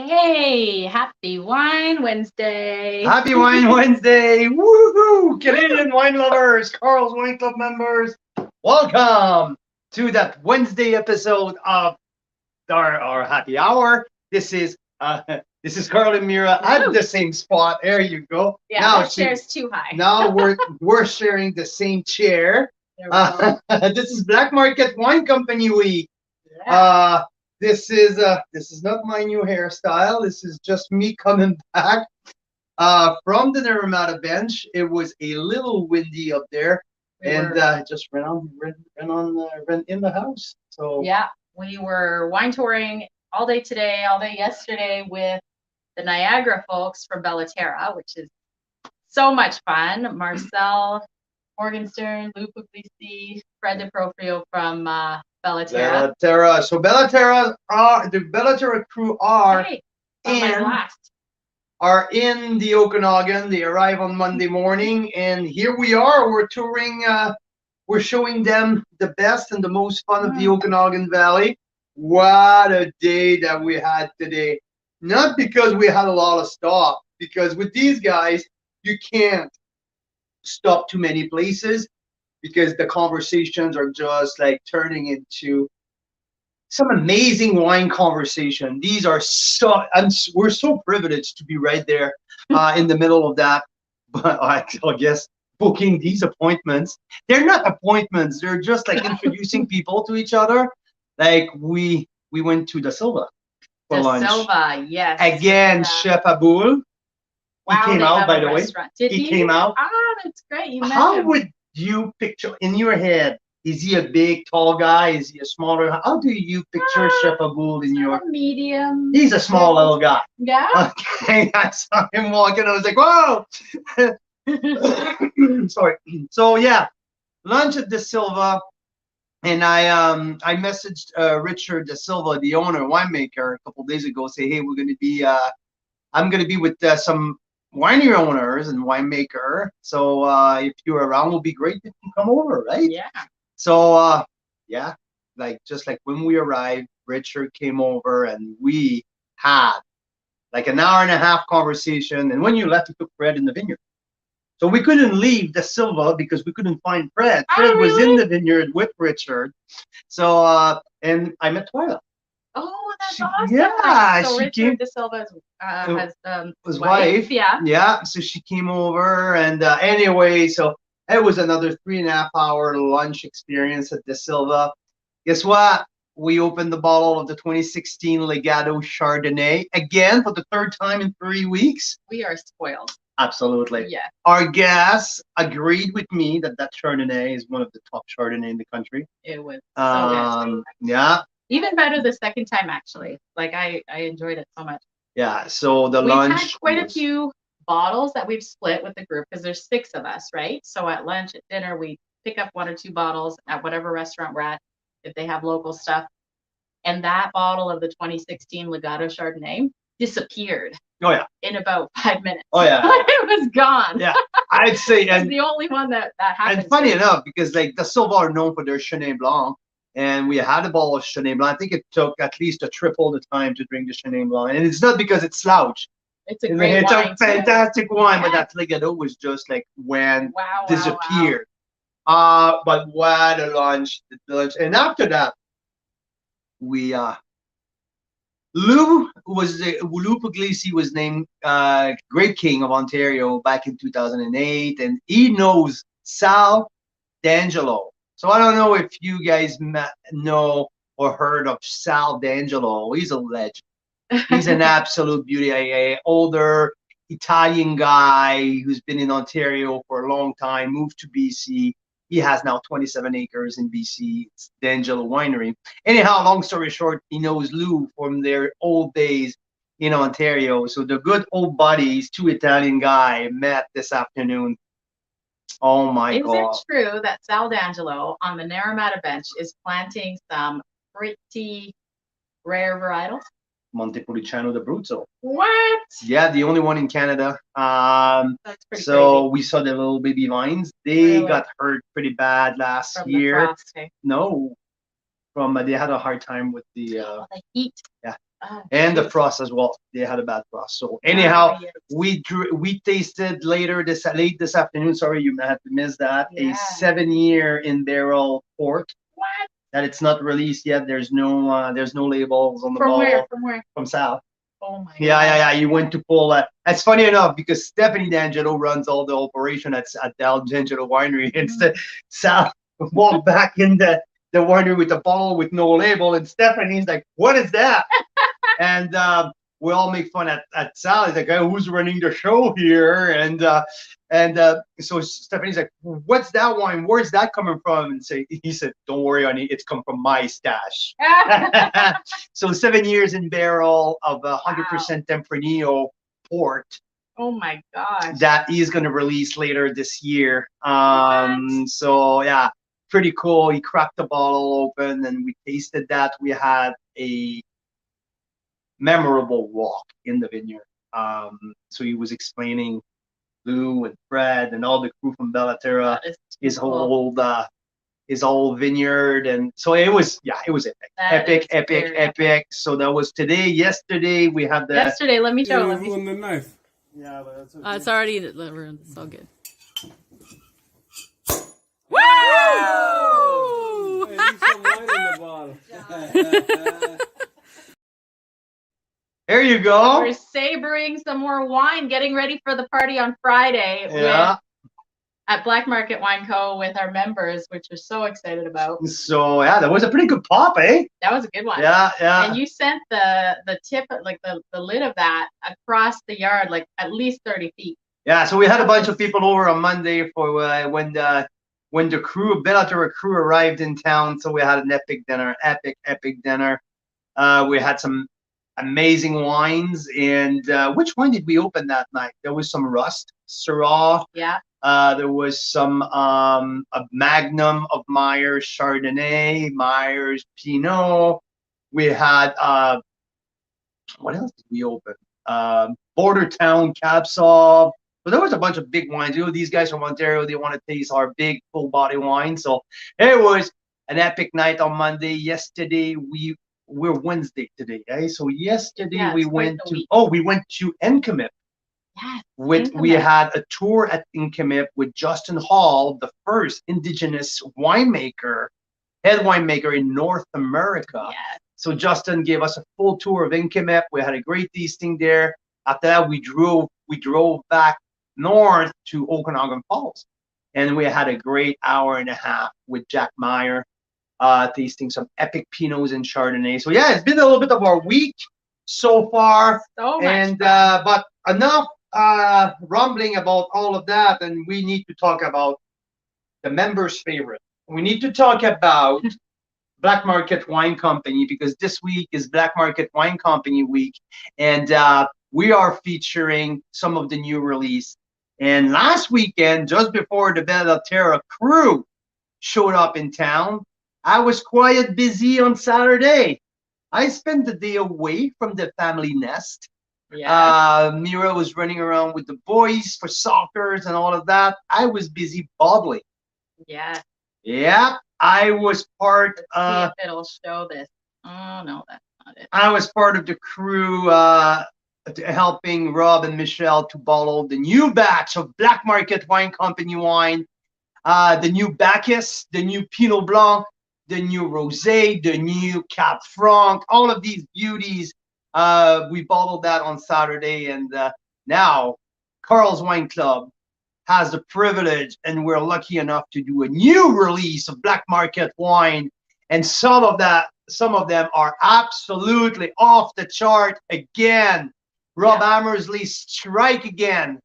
Hey, happy Wine Wednesday. Happy Wine Wednesday! Woohoo! Canadian wine lovers, Carl's Wine Club members, welcome to that Wednesday episode of our happy hour. This is Carl and Mira at Woo. the same spot. There you go. Yeah, Now that chair's too high. now we're sharing the same chair. There we go. This is Black Market Wine Company Week. Yeah. This is not my new hairstyle. This is just me coming back from the Naramata bench. It was a little windy up there, and just ran in the house. So Yeah, we were wine touring all day today, all day yesterday with the Niagara folks from Bellaterra, which is so much fun. Marcel Morgenstern, Lou Puglisi, Fred DeProfrio from Bellaterra. Bellaterra. So the Bellaterra crew Hey, on my in last. are in the Okanagan. They arrive on Monday morning, and here we are. We're touring. We're showing them the best and the most fun of the Okanagan Valley. What a day that we had today! Not because we had a lot of stop, because with these guys you can't stop too many places because the conversations are just like turning into some amazing wine conversation. These are we're so privileged to be right there in the middle of that. But I guess booking these appointments, they're not appointments. They're just like introducing people to each other. Like we went to the Silva for lunch. Silva, yes. Again, Chef Abul. Wow, he came they out, have by a the way. restaurant. Did He came out. Ah, that's great. You met How him. would you picture in your head? Is he a big, tall guy? Is he a smaller? How do you picture Chef Abul in your? Medium. He's a small little guy. Yeah. Okay, I saw him walking. I was like, whoa. Sorry. So yeah, lunch at De Silva, and I messaged Richard De Silva, the owner, winemaker, a couple days ago. Say, hey, I'm gonna be with some winery owners and winemaker. So if you're around, it'll be great if you come over, right? Yeah. So yeah, just like when we arrived, Richard came over and we had like an hour and a half conversation. And when you left, we took Fred in the vineyard. So we couldn't leave the Silva because we couldn't find Fred. Fred was in the vineyard with Richard. So and I met Twyla. Oh, that's awesome. Yeah, so she Richard came. De Silva has His wife. Yeah. Yeah. So she came over, and anyway, so it was another 3.5 hour lunch experience at De Silva. Guess what? We opened the bottle of the 2016 Legato Chardonnay again for the third time in 3 weeks. We are spoiled. Absolutely. Yeah. Our guests agreed with me that Chardonnay is one of the top Chardonnay in the country. It was so good. Yeah. Even better the second time, actually. Like I enjoyed it so much. Yeah. So we've had quite a few bottles that we've split with the group because there's 6 of us, right? So at lunch, at dinner, we pick up 1 or 2 bottles at whatever restaurant we're at if they have local stuff. And that bottle of the 2016 Legato Chardonnay disappeared. Oh yeah. In about 5 minutes. Oh yeah. It was gone. Yeah, I'd say it's the only one that happened. And funny enough, because like the Silva are known for their Chenin Blanc, and we had a bottle of Chenin Blanc. I think it took at least a triple the time to drink the Chenin Blanc, and it's not because it's slouch. It's a great wine. It's a fantastic wine, but that Legato was just like disappeared. Wow. But what a lunch! And after that, we Lou Puglisi was named Grape King of Ontario back in 2008, and he knows Sal D'Angelo. So I don't know if you guys know or heard of Sal D'Angelo. He's a legend. He's an absolute beauty. A older Italian guy who's been in Ontario for a long time, moved to BC. He has now 27 acres in BC. It's D'Angelo Winery. Anyhow, long story short, he knows Lou from their old days in Ontario. So the good old buddies, 2 Italian guys, met this afternoon. Oh my God. Is it true that Sal D'Angelo on the Naramata bench is planting some pretty rare varietals? Monte de Bruto. What? Yeah, the only one in Canada. That's pretty so crazy. We saw the little baby vines. They got hurt pretty bad last year. The frost, No, they had a hard time with the heat. Yeah, And the geez. frost as well. They had a bad frost. So anyhow, Yes. we tasted late this afternoon. Sorry, you had to miss that. A Yeah. 7-year in barrel port What? that it's not released yet. There's no labels on the From where? bottle. From where? From South. Oh my Yeah. You went to pull that. That's funny enough because Stephanie D'Angelo runs all the operation at the D'Angelo winery. Instead, Sal walked back in the winery with a bottle with no label, and Stephanie's like, "What is that?" And we all make fun at Sal. He's like, "Oh, who's running the show here?" And so Stephanie's like, "What's that wine? Where's that coming from?" And he said, "Don't worry, honey, it's come from my stash." So 7 years in barrel of 100% Tempranillo port. Oh my gosh. That he's going to release later this year. So yeah, pretty cool. He cracked the bottle open and we tasted that. We had a memorable walk in the vineyard. So he was explaining Lou and Fred and all the crew from Bellaterra, his whole vineyard, and so it was epic. So that was today. Yesterday we had yesterday. Let me show. Let me see. The knife. Yeah, but that's okay. It's already ruined. It's all good. Woo! Hey, leave some wine in the bottle. There you go. We're savoring some more wine, getting ready for the party on Friday. Yeah. At Black Market Wine Co. with our members, which we're so excited about. So yeah, that was a pretty good pop, eh? That was a good one. Yeah. And you sent the tip, like the lid of that, across the yard, like at least 30 feet. Yeah. So we had a bunch of people over on Monday for when the Bellaterra crew arrived in town. So we had an epic dinner. We had some amazing wines. And which wine did we open that night? There was some Rust, Syrah. Yeah. There was some a Magnum of Myers Chardonnay, Myers Pinot. We had what else did we open? Border Town Cab Sauv. But there was a bunch of big wines. You know, these guys from Ontario, they want to taste our big full body wine. So it was an epic night on Monday. Yesterday we're Wednesday today, eh? So yesterday we went to Enkimip. Yes, We had a tour at Enkimip with Justin Hall, the first indigenous head winemaker in North America. Yes. So Justin gave us a full tour of Enkimip. We had a great tasting there. After that, we drove back north to Okanagan Falls, and we had a great hour and a half with Jack Meyer, tasting some epic Pinots and Chardonnay. So yeah, it's been a little bit of our week so far, but enough rumbling about all of that, and we need to talk about the members' favorite. We need to talk about Black Market Wine Company, because this week is Black Market Wine Company week, and we are featuring some of the new release. And last weekend, just before the Bellaterra crew showed up in town, I was quite busy on Saturday. I spent the day away from the family nest. Yeah. Mira was running around with the boys for soccers and all of that. I was busy bottling. Yeah. Yeah, I was part. Let's see if it'll show this. Oh no, that's not it. I was part of the crew helping Rob and Michelle to bottle the new batch of Black Market Wine Company wine, the new Bacchus, the new Pinot Blanc, the new Rosé, the new Cap Franc, all of these beauties. We bottled that on Saturday, and now Carl's Wine Club has the privilege, and we're lucky enough to do a new release of Black Market wine, and some of them are absolutely off the chart again. Rob Hammersley strike again.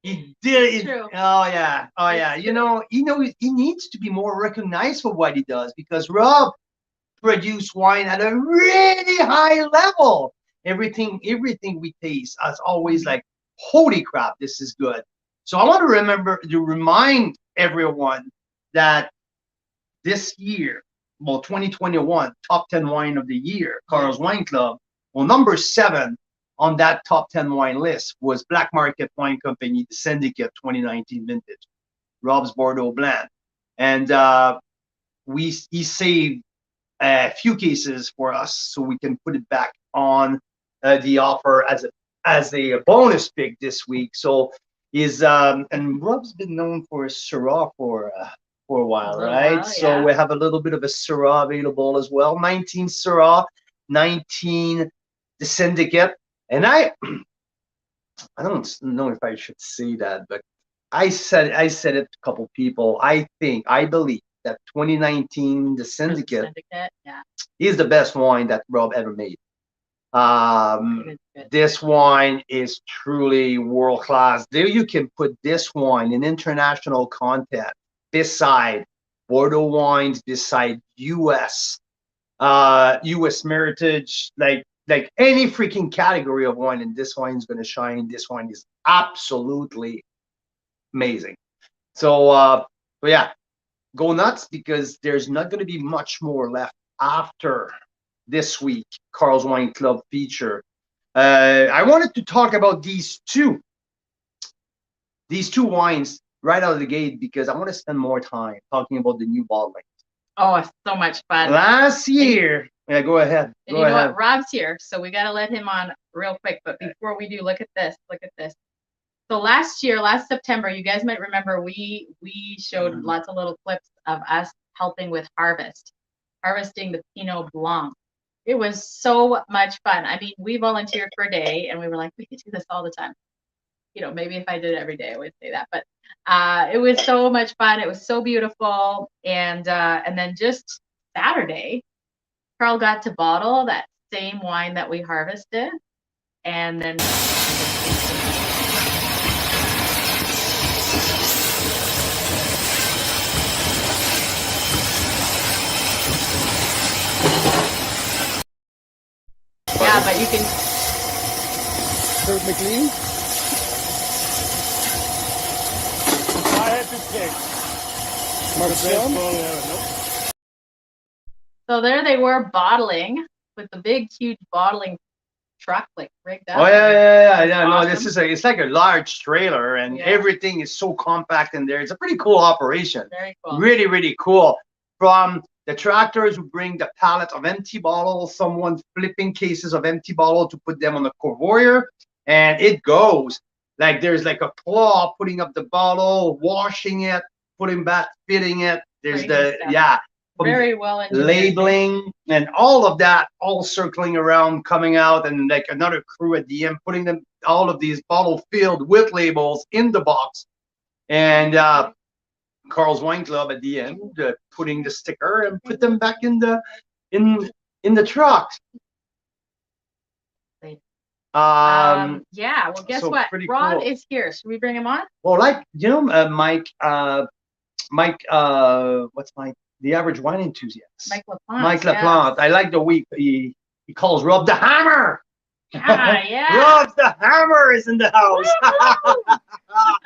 He did it. True. Oh yeah. You know, he needs to be more recognized for what he does, because Rob produced wine at a really high level. Everything we taste is always like, holy crap, this is good. So I want to remind everyone that this year, 2021, top 10 wine of the year, Carl's Wine Club, number 7 on that top 10 wine list was Black Market Wine Company, the Syndicate 2019 vintage, Rob's Bordeaux Blanc. And he saved a few cases for us so we can put it back on the offer as a bonus pick this week. So he's and Rob's been known for a Syrah for a while, right? So we have a little bit of a Syrah available as well. 19 Syrah, 19 the Syndicate, and I don't know if I should say that, but I said it to a couple people. I believe that 2019 the Syndicate is the best wine that Rob ever made. This wine is truly world class. There you can put this wine in international content beside Bordeaux wines, beside US Meritage, like any freaking category of wine, and this wine is going to shine. This wine is absolutely amazing. So yeah, go nuts, because there's not going to be much more left after this week Carl's Wine Club feature. I wanted to talk about these two wines right out of the gate, because I want to spend more time talking about the new bottling. Oh, it's so much fun. Last year, yeah, go ahead. And you know what? Rob's here, so we got to let him on real quick. But before we do, look at this. Look at this. So last September, you guys might remember we showed lots of little clips of us helping with harvesting the Pinot Blanc. It was so much fun. I mean, we volunteered for a day, and we were like, we could do this all the time. You know, maybe if I did it every day, I would say that. But it was so much fun. It was so beautiful. And then just Saturday, Carl got to bottle that same wine that we harvested, and then yeah, but you can. Kurt McLean? I had to pick. Marcel? Nope. So there they were bottling with the big, huge bottling truck, like rigged up. Oh yeah. No, awesome. this is it's like a large trailer, and everything is so compact in there. It's a pretty cool operation. Very cool. Really, really cool. From the tractors who bring the pallet of empty bottles, someone flipping cases of empty bottles to put them on the conveyor, and it goes. Like there's like a claw putting up the bottle, washing it, putting back, fitting it. There's very well engineered. Labeling and all of that, all circling around, coming out, and like another crew at the end putting them, all of these bottles filled with labels in the box, and Carl's Wine Club at the end putting the sticker and put them back in the truck. Yeah, well, guess what? Rod is here. Should we bring him on? Well, like, you know, Mike, what's Mike? The average wine enthusiast. Mike LaPlante. Mike LaPlante. I like the way he calls Rob the Hammer. Yeah. Rob the Hammer is in the house.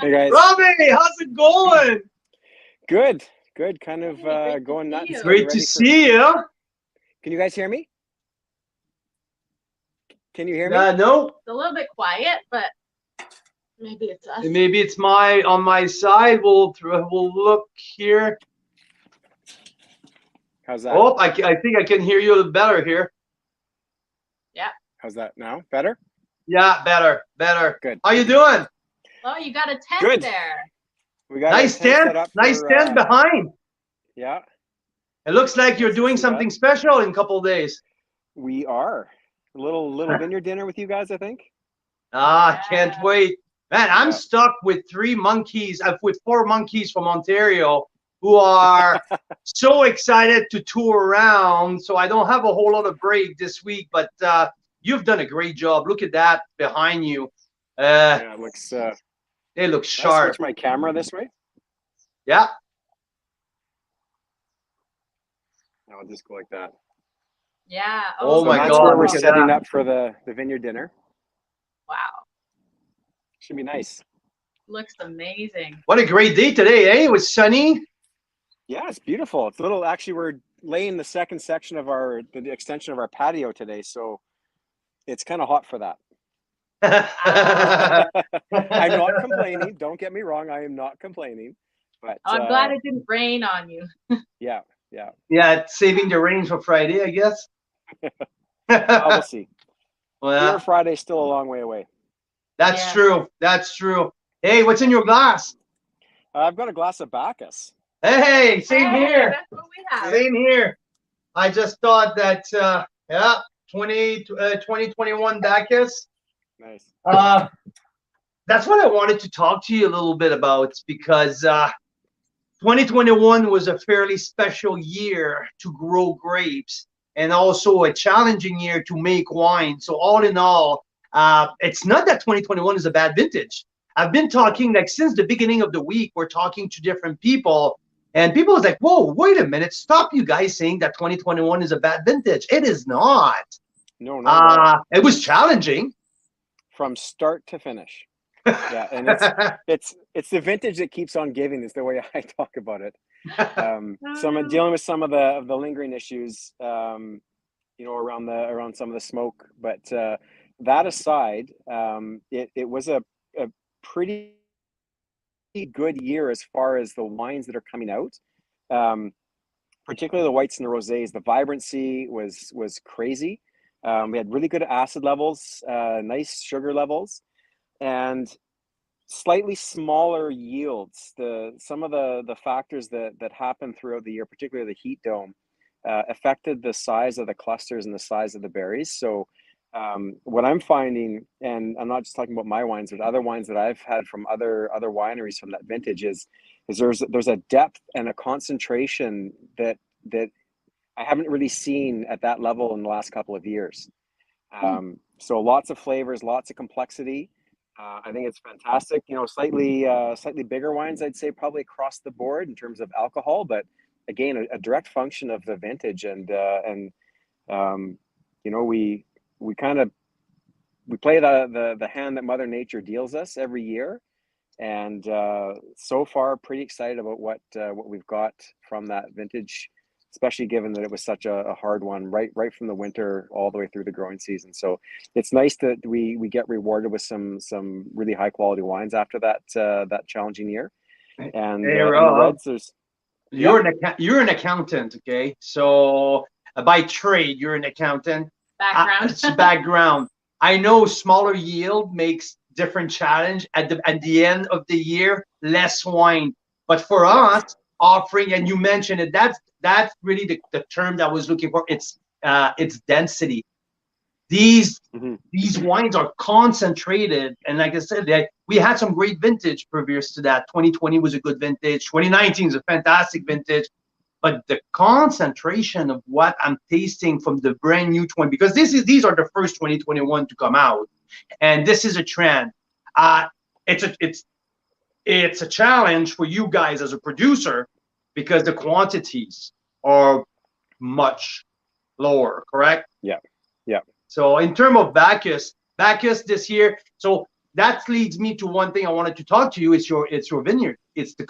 Hey guys. Robbie, how's it going? Good. Kind of going nuts. you. Great to see you. Can you guys hear me? Can you hear me? No. It's a little bit quiet, but maybe it's us. Maybe it's on my side. We'll look here. How's that? Oh, I think I can hear you a little better here. Yeah. How's that now? Better? Yeah, better. Good. How you doing? Oh, you got a tent Good. there. We got Nice tent. Nice tent behind. Yeah. It looks like you're doing something special in a couple of days. We are. A little vineyard dinner with you guys, I think. Can't wait. Man, I'm stuck with 4 monkeys from Ontario who are so excited to tour around. So I don't have a whole lot of break this week, but you've done a great job. Look at that behind you. Yeah, it looks It looks Can I sharp. switch my camera this way? Yeah. I'll just go like that. Yeah. Oh my that's God, where we're look at setting that. up for the vineyard dinner. Wow. Should be nice. Looks amazing. What a great day today, eh? It was sunny. Yeah, it's beautiful. It's a little. Actually, we're laying the second section of the extension of our patio today, so it's kind of hot for that. I'm not complaining. Don't get me wrong. I am not complaining. But I'm glad it didn't rain on you. Yeah. Yeah, it's saving the rain for Friday, I guess. We'll see. Well, Beer Friday's still a long way away. that's Yeah. true. That's true. Hey, what's in your glass? I've got a glass of Bacchus. Hey, same Hey, here. that's what we have. Same here. I just thought that, yeah, 2021 Bacchus. Nice. That's what I wanted to talk to you a little bit about because 2021 was a fairly special year to grow grapes and also a challenging year to make wine. So all in all, it's not that 2021 is a bad vintage. I've been talking like since the beginning of the week, we're talking to different people and people was like, whoa, wait a minute, stop you guys saying that 2021 is a bad vintage. It is not. No, not at all. It was challenging. From start to finish. Yeah, and it's the vintage that keeps on giving is the way I talk about it. Dealing with some of the lingering issues, you know, around some of the smoke. But that aside, it was a pretty good year as far as the wines that are coming out. Particularly the whites and the rosés. The vibrancy was crazy. We had really good acid levels, nice sugar levels, and slightly smaller yields. Some of the factors that happened throughout the year, particularly the heat dome, affected the size of the clusters and the size of the berries. So what I'm finding, and I'm not just talking about my wines, but other wines that I've had from other wineries from that vintage, is there's a depth and a concentration that I haven't really seen at that level in the last couple of years. So lots of flavors, lots of complexity. I think it's fantastic. You know, slightly bigger wines, I'd say probably across the board in terms of alcohol, but again, a direct function of the vintage. And you know, we play the hand that Mother Nature deals us every year. And so far, pretty excited about what we've got from that vintage, especially given that it was such a hard one right from the winter all the way through the growing season. So it's nice that we get rewarded with some really high quality wines after that challenging year. And, Hey, and the Rob, reds, there's you're an accountant, okay? So by trade, you're an accountant. Background. I know smaller yield makes different challenge at the end of the year, less wine. But for us, offering, and you mentioned it, that's really the term that I was looking for. It's density. These wines are concentrated, and like I said, we had some great vintage previous to that. 2020 was a good vintage. 2019 is a fantastic vintage. But the concentration of what I'm tasting from the brand new 20, because these are the first 2021 to come out, and this is a trend. It's a challenge for you guys as a producer because the quantities are much lower, correct? Yeah. So in terms of Bacchus this year, so that leads me to one thing I wanted to talk to you. It's your vineyard. It's the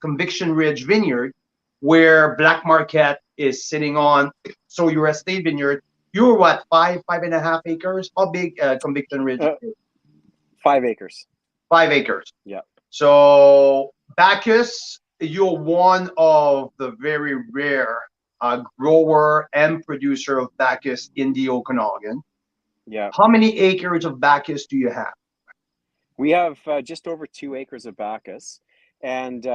Conviction Ridge Vineyard, where Black Marquette is sitting on. So your estate vineyard, you're what, 5.5 acres? How big Conviction Ridge? 5 acres. 5 acres. Yeah. So Bacchus, you're one of the very rare grower and producer of Bacchus in the Okanagan. Yeah. How many acres of Bacchus do you have? We have just over 2 acres of Bacchus. And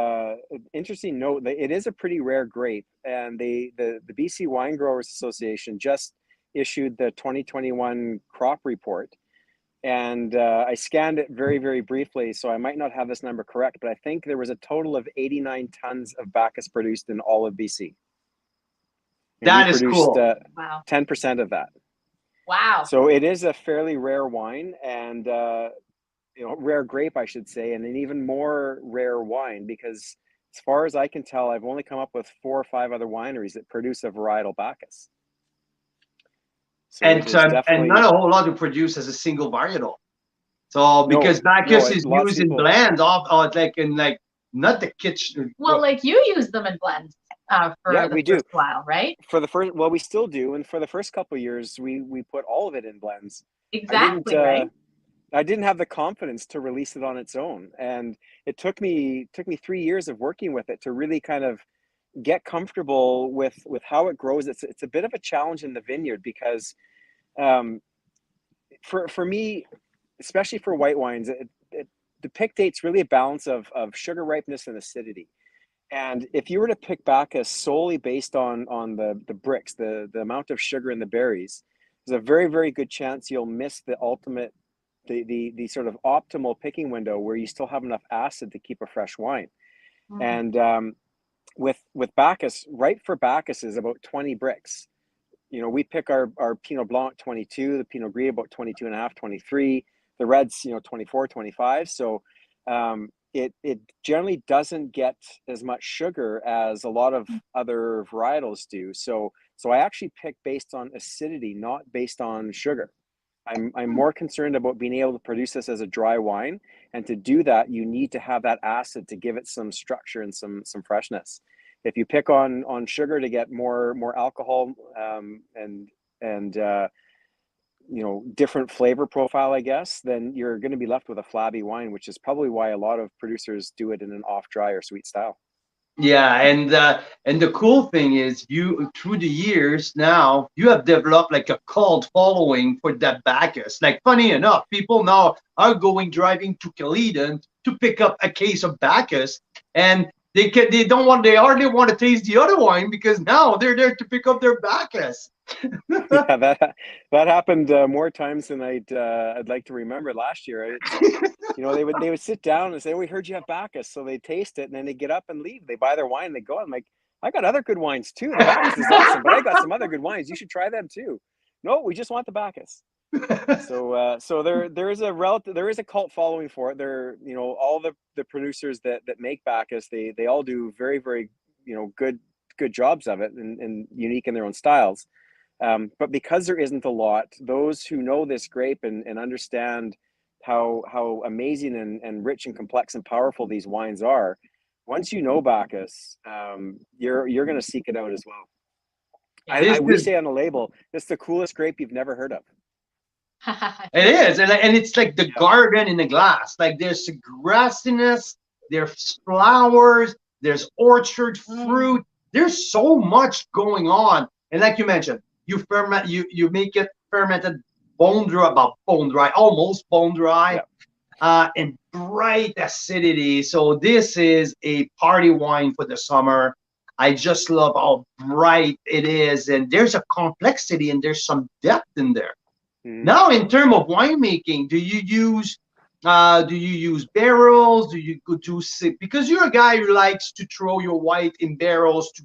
interesting note, it is a pretty rare grape. And the BC Wine Growers Association just issued the 2021 crop report. And I scanned it very, very briefly, so I might not have this number correct, but I think there was a total of 89 tons of Bacchus produced in all of BC. And that we is produced, cool. Wow. 10% of that. Wow. So it is a fairly rare wine and, rare grape, I should say, and an even more rare wine because as far as I can tell, I've only come up with 4 or 5 other wineries that produce a varietal Bacchus. So and not a whole lot to produce as a single varietal. So because Bacchus is used in blends, not the kitchen. Well, like you use them in blends for the first while, right? We still do, and for the first couple of years, we put all of it in blends. Exactly, right? I didn't have the confidence to release it on its own, and it took me 3 years of working with it to really kind of get comfortable with how it grows. It's a bit of a challenge in the vineyard because for me, especially for white wines, the pick date's really a balance of sugar ripeness and acidity. And if you were to pick Bacchus solely based on the bricks, the amount of sugar in the berries, there's a very, very good chance you'll miss the ultimate, the sort of optimal picking window where you still have enough acid to keep a fresh wine. And with Bacchus, right for Bacchus is about 20 bricks. You know, we pick our Pinot Blanc 22, the Pinot Gris about 22 and a half, 23, the reds, 24, 25. So it generally doesn't get as much sugar as a lot of other varietals do. So I actually pick based on acidity, not based on sugar. I'm more concerned about being able to produce this as a dry wine, and to do that, you need to have that acid to give it some structure and some freshness. If you pick on sugar to get more alcohol and different flavor profile, I guess, then you're going to be left with a flabby wine, which is probably why a lot of producers do it in an off dry or sweet style. Yeah, and the cool thing is, you through the years now you have developed like a cult following for that Bacchus. Like, funny enough, people now are driving to Caledon to pick up a case of Bacchus, and they hardly want to taste the other wine because now they're there to pick up their Bacchus. Yeah, that happened more times than I'd like to remember. Last year, they would sit down and say, "Oh, we heard you have Bacchus," so they taste it and then they get up and leave. They buy their wine and they go. I'm like, "I got other good wines too. The Bacchus is awesome, but I got some other good wines. You should try them too." No, we just want the Bacchus. So there is a cult following for it. All the producers that make Bacchus, they all do very, very good jobs of it and unique in their own styles. But because there isn't a lot, those who know this grape and understand how amazing and rich and complex and powerful these wines are, once you know Bacchus, you're going to seek it out as well. We say on the label, it's the coolest grape you've never heard of. It is, and it's like the garden in the glass. Like, there's grassiness, there's flowers, there's orchard fruit. There's so much going on, and like you mentioned, you make it fermented almost bone dry, and bright acidity. So this is a party wine for the summer. I just love how bright it is, and there's a complexity and there's some depth in there. Now, in terms of winemaking, do you use barrels? Do you do because you're a guy who likes to throw your white in barrels to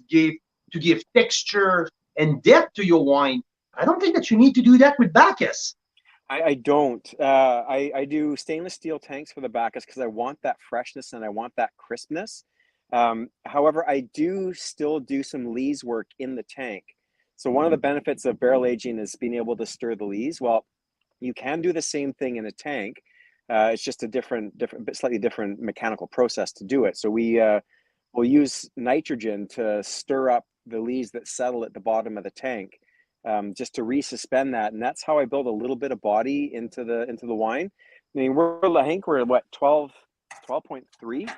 give texture and depth to your wine? I don't think that you need to do that with Bacchus. I don't. I do stainless steel tanks for the Bacchus because I want that freshness and I want that crispness. However, I do still do some lees work in the tank. So one of the benefits of barrel aging is being able to stir the lees. Well, you can do the same thing in a tank. It's just a slightly different mechanical process to do it. So we'll use nitrogen to stir up the lees that settle at the bottom of the tank, just to resuspend that. And that's how I build a little bit of body into the wine. I mean, we're what, 12.3?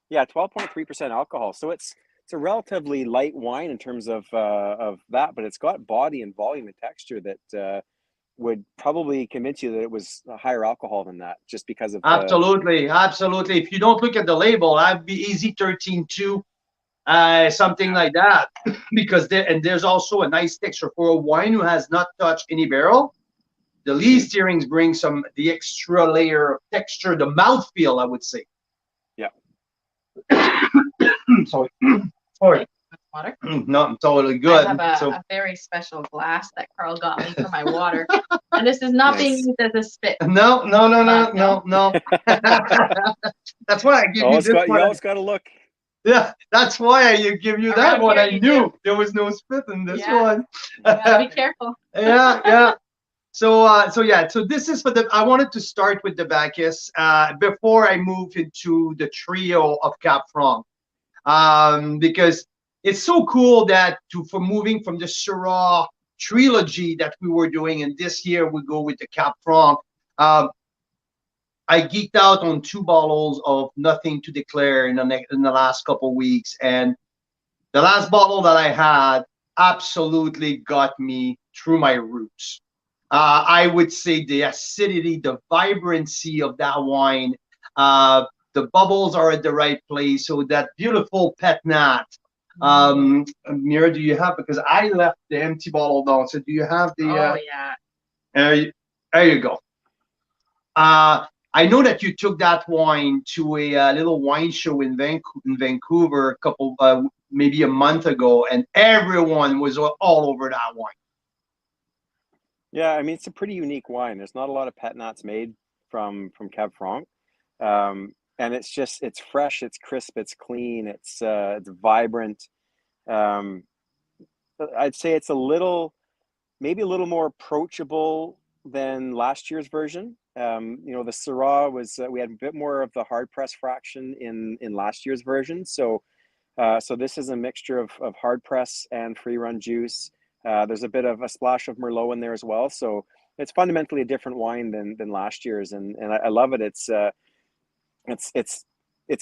Yeah, 12.3% alcohol. So it's a relatively light wine in terms of that, but it's got body and volume and texture that would probably convince you that it was a higher alcohol than that, just because of absolutely. If you don't look at the label, I'd be easy 13.2, something like that, because there's also a nice texture for a wine who has not touched any barrel. The lee steerings bring the extra layer of texture, the mouthfeel, I would say. Yeah. Sorry. Water? No, I'm totally good. I have a very special glass that Carl got me for my water, and this is not being used as a spit. No. That's why I give you this one. You always got to look. Yeah, that's why I give you that one. I knew there was no spit in this one. You gotta be careful. Yeah. So this is I wanted to start with the Bacchus before I move into the trio of Cap Franc, because it's so cool that for moving from the Syrah trilogy that we were doing, and this year we go with the Cap Franc. I geeked out on 2 bottles of Nothing to Declare in the last couple of weeks, and the last bottle that I had absolutely got me through my roots. I would say the acidity, the vibrancy of that wine. The bubbles are at the right place. So that beautiful pet nat. Mira, do you have, because I left the empty bottle down. So do you have the? Oh yeah. There you go. I know that you took that wine to a little wine show in Vancouver a couple, maybe a month ago, and everyone was all over that wine. Yeah, I mean, it's a pretty unique wine. There's not a lot of pet nats made from Cab Franc. And it's fresh, it's crisp, it's clean, it's vibrant. I'd say it's maybe a little more approachable than last year's version. The Syrah was, we had a bit more of the hard press fraction in last year's version. So this is a mixture of hard press and free run juice. There's a bit of a splash of Merlot in there as well. So it's fundamentally a different wine than last year's. And I love it. It's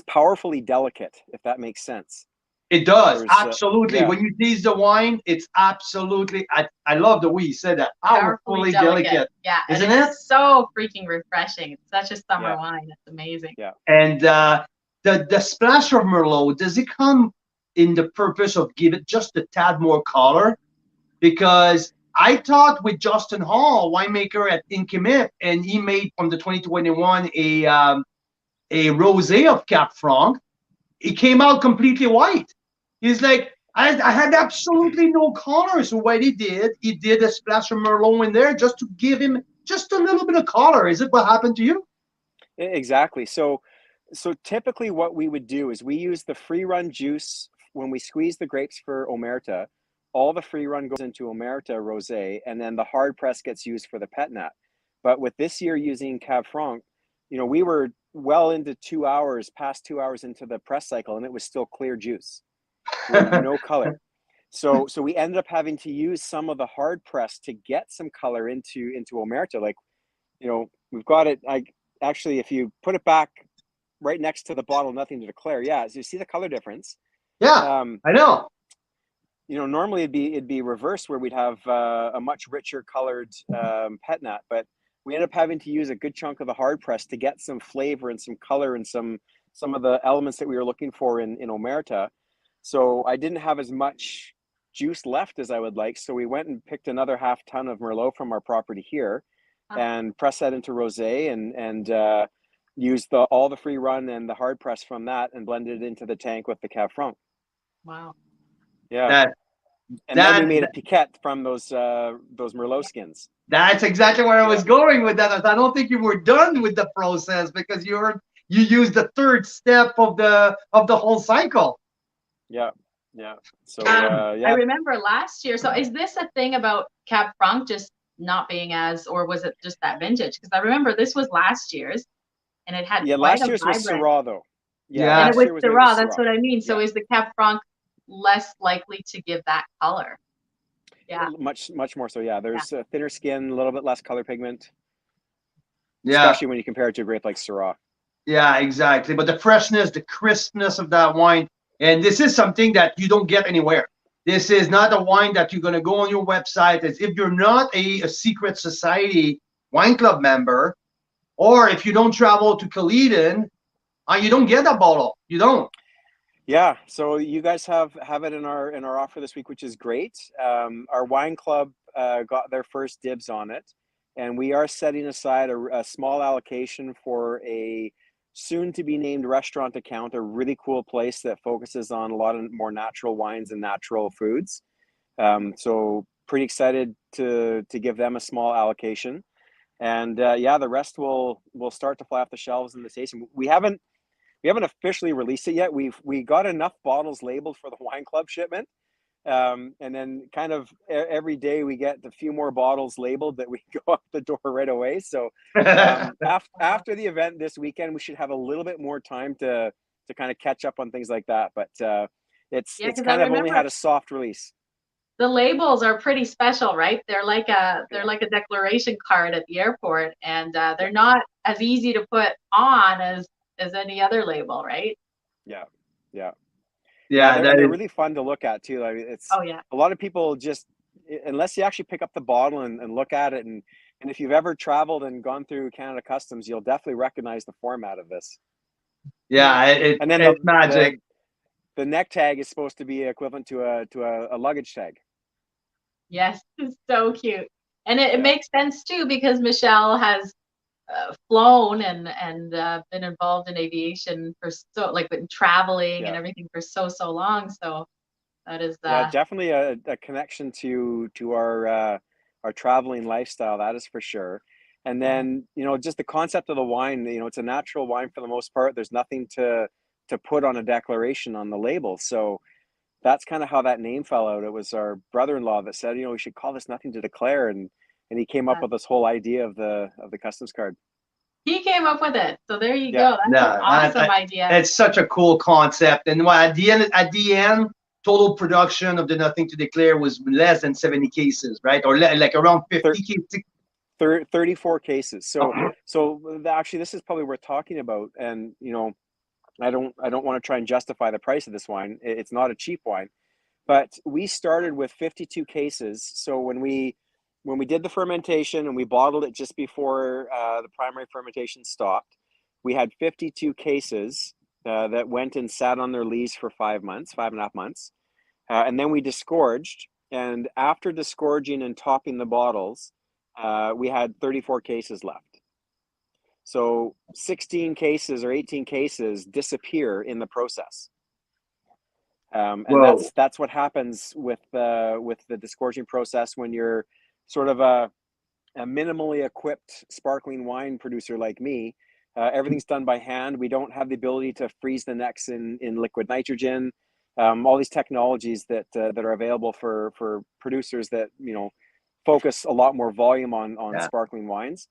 powerfully delicate, if that makes sense. It does, absolutely. Yeah. When you taste the wine, it's absolutely. I love the way you said that. Powerfully delicate. Yeah, isn't it? So freaking refreshing. It's such a summer wine. It's amazing. Yeah. And the splash of Merlot, does it come in the purpose of give it just a tad more color? Because I talked with Justin Hall, winemaker at Inkimip, and he made from the 2021 a rosé of Cab Franc. It came out completely white. He's like, I had absolutely no color. So what he did a splash of Merlot in there just to give him just a little bit of color. Is it what happened to you? Exactly. So typically what we would do is we use the free run juice when we squeeze the grapes for Omerta. All the free run goes into Omerta rosé, and then the hard press gets used for the pet nat. But with this year using Cab Franc, we were well into past 2 hours into the press cycle, and it was still clear juice with no color. So we ended up having to use some of the hard press to get some color into Omerta. Like, we've got it. Actually, if you put it back right next to the bottle, nothing to declare. Yeah, so you see the color difference. Yeah, I know. Normally it'd be reversed, where we'd have a much richer colored pet nat, but we ended up having to use a good chunk of the hard press to get some flavor and some color and some of the elements that we were looking for in Omerta. So I didn't have as much juice left as I would like. So we went and picked another half ton of Merlot from our property here and pressed that into rosé and used all the free run and the hard press from that and blended it into the tank with the Cab Franc. Wow. Yeah. Then we made a piquette from those Merlot skins. That's exactly where I was going with that. I don't think you were done with the process, because you used the third step of the whole cycle. Yeah. So I remember last year. So is this a thing about Cab Franc just not being or was it just that vintage? Because I remember this was last year's, and it had last year's was Syrah though. Yeah, and it was Syrah. That's what I mean. So is the Cab Franc less likely to give that color? Yeah, much more so. Yeah, there's a thinner skin, a little bit less color pigment. Yeah, especially when you compare it to a grape like Syrah. Yeah, exactly. But the freshness, the crispness of that wine, and this is something that you don't get anywhere. This is not a wine that you're going to go on your website. As if you're not a secret society wine club member, or if you don't travel to Caledon, you don't get that bottle. You don't. Yeah, so you guys have it in our offer this week, which is great. Our wine club got their first dibs on it, and we are setting aside a small allocation for a soon-to-be named restaurant account, a really cool place that focuses on a lot of more natural wines and natural foods. So pretty excited to give them a small allocation, and the rest will start to fly off the shelves in the tasting. We haven't officially released it yet. We got enough bottles labeled for the wine club shipment, and then kind of every day we get a few more bottles labeled that we go out the door right away. So after the event this weekend, we should have a little bit more time to kind of catch up on things like that. But it's kind of only had a soft release. The labels are pretty special, right? They're like a declaration card at the airport, and they're not as easy to put on as any other label, right? Yeah, they're is really fun to look at too. Like it's a lot of people just unless you actually pick up the bottle and look at it, and if you've ever traveled and gone through Canada Customs, you'll definitely recognize the format of this. Yeah, And then it's magic. the neck tag is supposed to be equivalent to a luggage tag. Yes, it's so cute. And it Yeah. makes sense too, because Michelle has flown and been involved in aviation for so, like, been traveling and everything for so long. So that is Yeah, definitely a connection to our traveling lifestyle, that is for sure. And then, you know, just the concept of the wine, you know, it's a natural wine for the most part. There's nothing to put on a declaration on the label. So that's kind of how that name fell out. It was our brother-in-law that said, you know, we should call this Nothing to Declare, and he came up with this whole idea of the customs card. He came up with it. So there you Yeah. go. That's an awesome idea. It's such a cool concept. And at the end, total production of the Nothing to Declare was less than 70 cases, right? Or like around 50 cases. 34 cases. So actually, this is probably worth talking about. And, you know, I don't want to try and justify the price of this wine. It's not a cheap wine, but we started with 52 cases. So when we did the fermentation and we bottled it just before the primary fermentation stopped, we had 52 cases that went and sat on their lees for 5.5 months. And then we disgorged. And after disgorging and topping the bottles, we had 34 cases left. So 16 cases or 18 cases disappear in the process. And that's what happens with the disgorging process when you're sort of a minimally equipped sparkling wine producer like me. Everything's done by hand. We don't have the ability to freeze the necks in liquid nitrogen. All these technologies that are available for producers that, you know, focus a lot more volume on sparkling wines.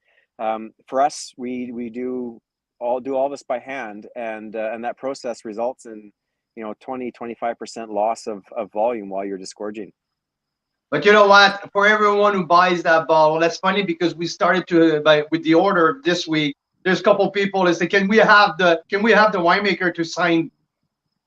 For us, we do all this by hand, and that process results in, you know, 20-25% loss of volume while you're disgorging. But you know what? For everyone who buys that bottle, that's funny because we started with the order this week. There's a couple people that say, can we have the winemaker to sign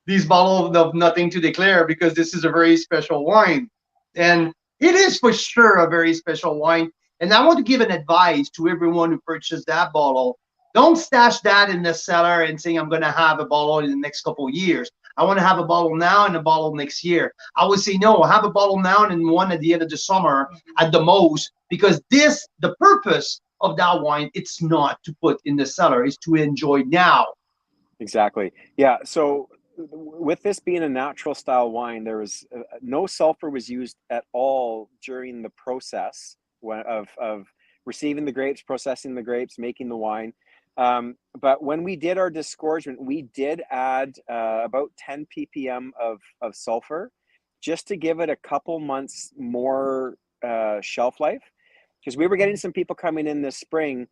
these bottles of Nothing to Declare, because this is a very special wine. And it is for sure a very special wine. And I want to give an advice to everyone who purchased that bottle. Don't stash that in the cellar and say, I'm going to have a bottle in the next couple of years. I want to have a bottle now and a bottle next year. I would say, no, have a bottle now and one at the end of the summer at the most, because the purpose of that wine, it's not to put in the cellar, it's to enjoy now. Exactly. Yeah. So with this being a natural style wine, there was no sulfur was used at all during the process of receiving the grapes, processing the grapes, making the wine. But when we did our disgorgement, we did add about 10 ppm of sulfur, just to give it a couple months more shelf life, because we were getting some people coming in this spring.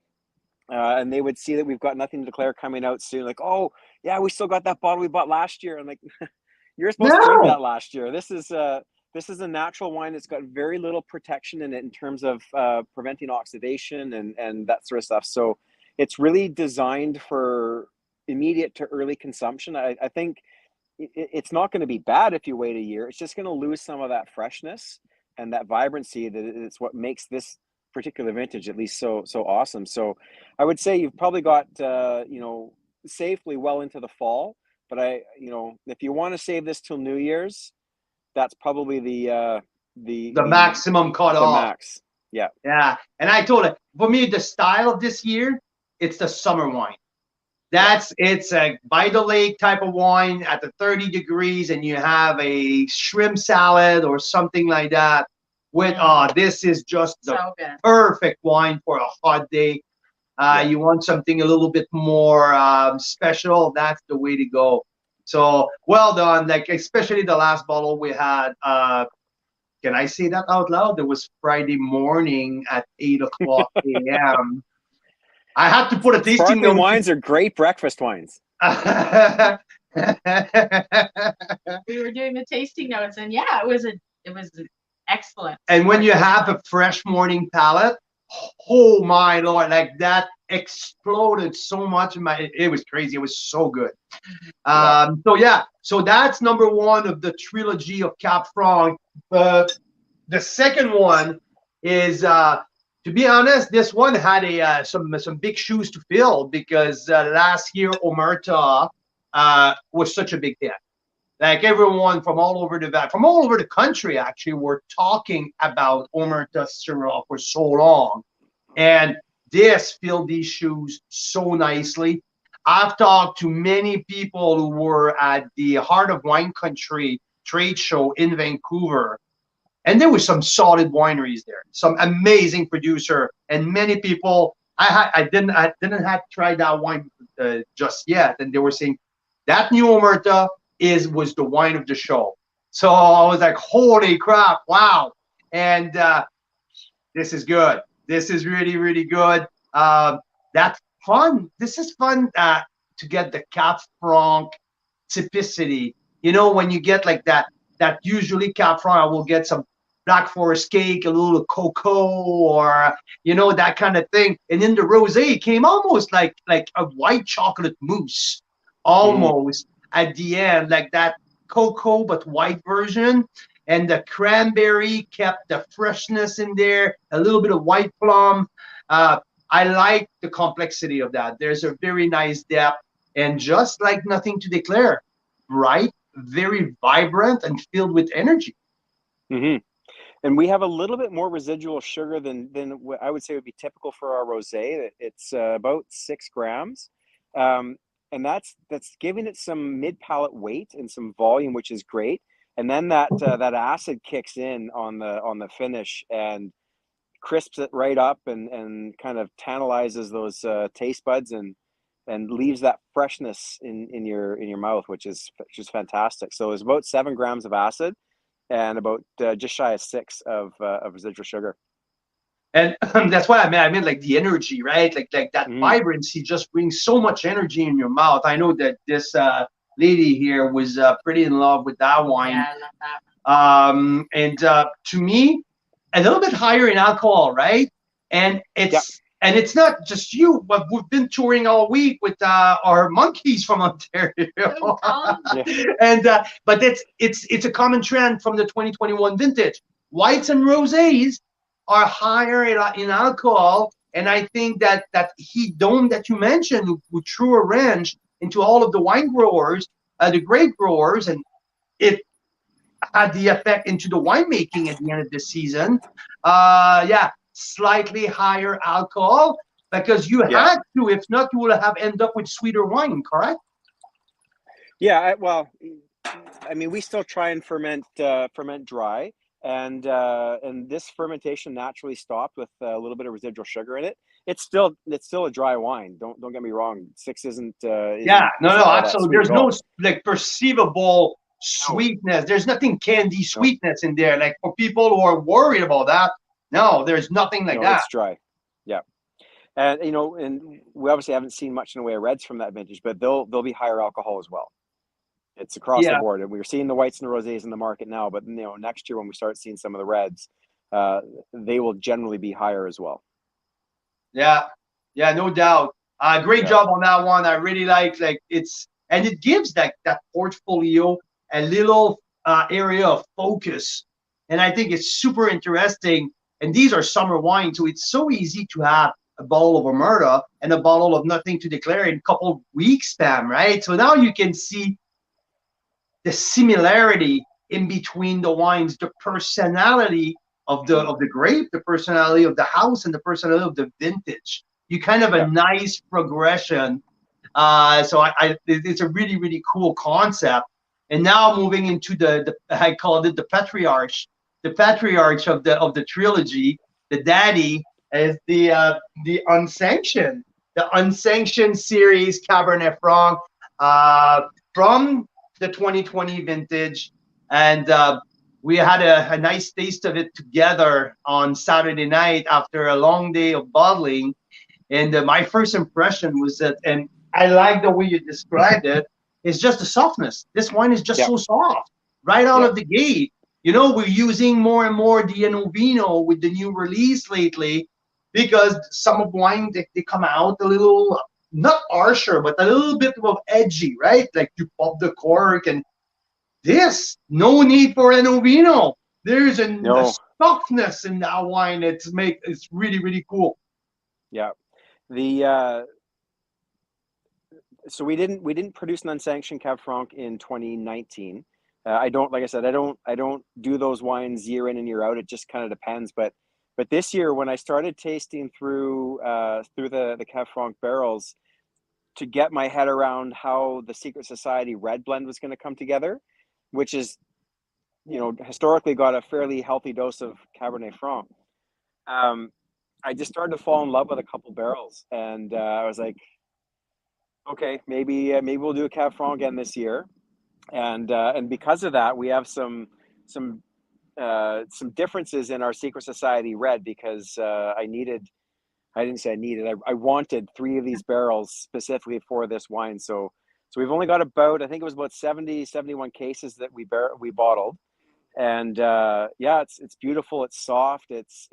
And they would see that we've got Nothing to Declare coming out soon. Like, oh, yeah, we still got that bottle we bought last year. I'm like, you're supposed to drink that last year. This is a natural wine that's got very little protection in it in terms of preventing oxidation and that sort of stuff. So it's really designed for immediate to early consumption. I think it's not going to be bad if you wait a year. It's just going to lose some of that freshness and that vibrancy that it's what makes this particular vintage at least so awesome. So I would say you've probably got you know, safely well into the fall, but if you want to save this till New Year's, that's probably the maximum cutoff. Max. Yeah. And I told it, for me, the style of this year, it's the summer wine. It's a by the lake type of wine at the 30 degrees, and you have a shrimp salad or something like that. This is just the perfect wine for a hot day. You want something a little bit more special, that's the way to go. So well done. Like, especially the last bottle we had. Can I say that out loud? It was Friday morning at 8:00 a.m. I had to put a tasting Sparkling note. wines are great breakfast wines. We were doing the tasting notes, and it was excellent. And when you have a fresh morning palate, oh my Lord, like that exploded so much. It was crazy. It was so good. So that's number one of the trilogy of Cap Franc. But the second one is, to be honest, this one had some big shoes to fill because last year Omerta was such a big hit. Like everyone from all over the country actually were talking about Omerta Syrah for so long, and this filled these shoes so nicely. I've talked to many people who were at the Heart of Wine Country trade show in Vancouver, and there were some solid wineries there, some amazing producer, and many people. I didn't have to try that wine just yet, and they were saying that new Omerta was the wine of the show. So I was like, holy crap, wow! And this is good. This is really, really good. That's fun. This is fun to get the Cap Franc typicity. You know, when you get like that usually Cap Franc, I will get some Black Forest cake, a little cocoa, or that kind of thing. And then the rosé came almost like a white chocolate mousse, almost at the end, like that cocoa but white version. And the cranberry kept the freshness in there, a little bit of white plum. I like the complexity of that. There's a very nice depth, and just like Nothing to Declare, bright, very vibrant, and filled with energy. Mm-hmm. And we have a little bit more residual sugar than what I would say would be typical for our rosé. It's about 6 grams, and that's giving it some mid palate weight and some volume, which is great. And then that acid kicks in on the finish and crisps it right up and kind of tantalizes those taste buds and leaves that freshness in your mouth, which is fantastic. So it's about 7 grams of acid and about just shy of 6 of residual sugar. And that's why I mean like the energy, right? Like that vibrancy just brings so much energy in your mouth. I know that this lady here was pretty in love with that wine. Yeah, I love that. And to me, a little bit higher in alcohol, right? And it's not just you, but we've been touring all week with our monkeys from Ontario. And but it's a common trend from the 2021 vintage. Whites and rosés are higher in alcohol, and I think that heat dome that you mentioned would threw a wrench into all of the wine growers, the grape growers, and it had the effect into the winemaking at the end of the season. Slightly higher alcohol because you had to. If not, you would have ended up with sweeter wine. Correct? Yeah. Well, I mean, we still try and ferment dry, and this fermentation naturally stopped with a little bit of residual sugar in it. It's still a dry wine. Don't get me wrong. 6 isn't. No, absolutely. There's no like perceivable sweetness. There's nothing candy sweetness in there. Like for people who are worried about that, no, there's nothing like that. It's dry. Yeah, and and we obviously haven't seen much in the way of reds from that vintage, but they'll be higher alcohol as well. It's across the board, and we're seeing the whites and the rosés in the market now. But next year when we start seeing some of the reds, they will generally be higher as well. Yeah, no doubt. Great job on that one. I really like it's, and it gives that portfolio a little area of focus, and I think it's super interesting. And these are summer wines, so it's so easy to have a bottle of Omerta and a bottle of Nothing to Declare in a couple of weeks span, right? So now you can see the similarity in between the wines, the personality of the grape, the personality of the house, and the personality of the vintage. You kind of a nice progression. So it's a really, really cool concept. And now moving into the I called it the patriarch of the trilogy, the daddy is the unsanctioned series Cabernet Franc from the 2020 vintage, and we had a nice taste of it together on Saturday night after a long day of bottling. And my first impression was that, and I like the way you described it, it's just the softness. This wine is just so soft right out of the gate. We're using more and more the Vino with the new release lately, because some of wine, they come out a little, not harsher, but a little bit of edgy, right? Like you pop the cork, and this, no need for Vino. There's a softness in that wine. It's really, really cool. Yeah. The so we didn't produce an unsanctioned Cab Franc in 2019. I don't, like I said, I don't do those wines year in and year out. It just kind of depends. But this year, when I started tasting through the Cab Franc barrels to get my head around how the Secret Society red blend was going to come together, which is, historically got a fairly healthy dose of Cabernet Franc. I just started to fall in love with a couple barrels, and I was like, okay, maybe we'll do a Cab Franc again this year, and because of that, we have some differences in our Secret Society red, because I wanted 3 of these barrels specifically for this wine. So we've only got about, I think it was about 71 cases that we bottled, and yeah, it's beautiful. It's soft. It's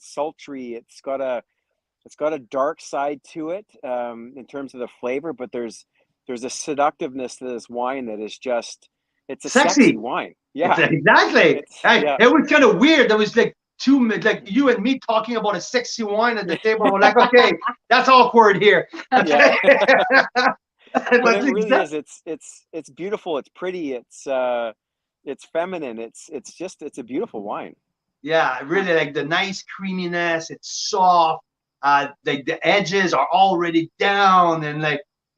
sultry. It's got a dark side to it in terms of the flavor, but there's a seductiveness to this wine that is just, it's a sexy wine. Yeah, exactly. It was kind of weird. There was like you and me talking about a sexy wine at the table. We're like, okay, that's awkward here. Okay. Yeah. But it really is. It's beautiful. It's pretty. It's feminine. It's a beautiful wine. Yeah, I really like the nice creaminess. It's soft. The edges are already down, and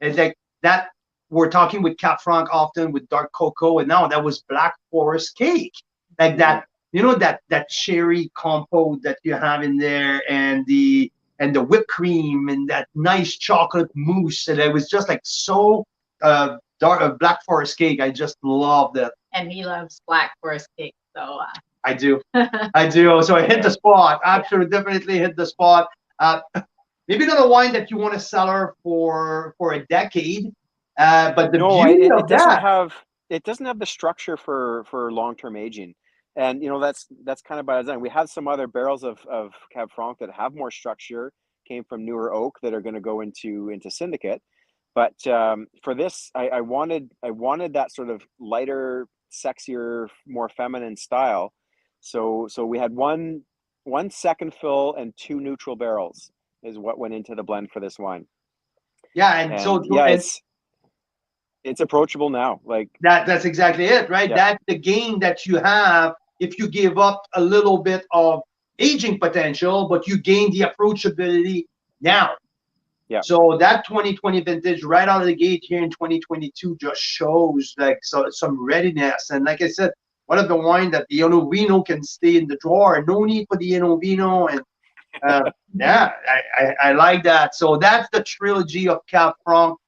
it's like that. We're talking with Cab Franc often with dark cocoa, and now that was Black Forest cake, like that. That cherry compote that you have in there, and the whipped cream, and that nice chocolate mousse, and it was just like so dark. Black Forest cake, I just loved it. And he loves Black Forest cake, so. I do. So I hit the spot. Absolutely, definitely hit the spot. Maybe not a wine that you want to cellar for a decade, but the beauty of that, it doesn't have the structure for long-term aging, and that's kind of by design. We have some other barrels of Cab Franc that have more structure, came from newer oak, that are going to go into syndicate. But for this, I wanted that sort of lighter, sexier, more feminine style. So we had one second fill and 2 neutral barrels is what went into the blend for this wine. Yeah, it's approachable now. Like that's exactly it, right? Yeah. That's the gain that you have if you give up a little bit of aging potential, but you gain the approachability now. Yeah. So that 2020 vintage right out of the gate here in 2022 just shows like some readiness. And like I said, one of the wine that the Vino can stay in the drawer. No need for the Vino. And yeah, I like that. So that's the trilogy of Cab Franc,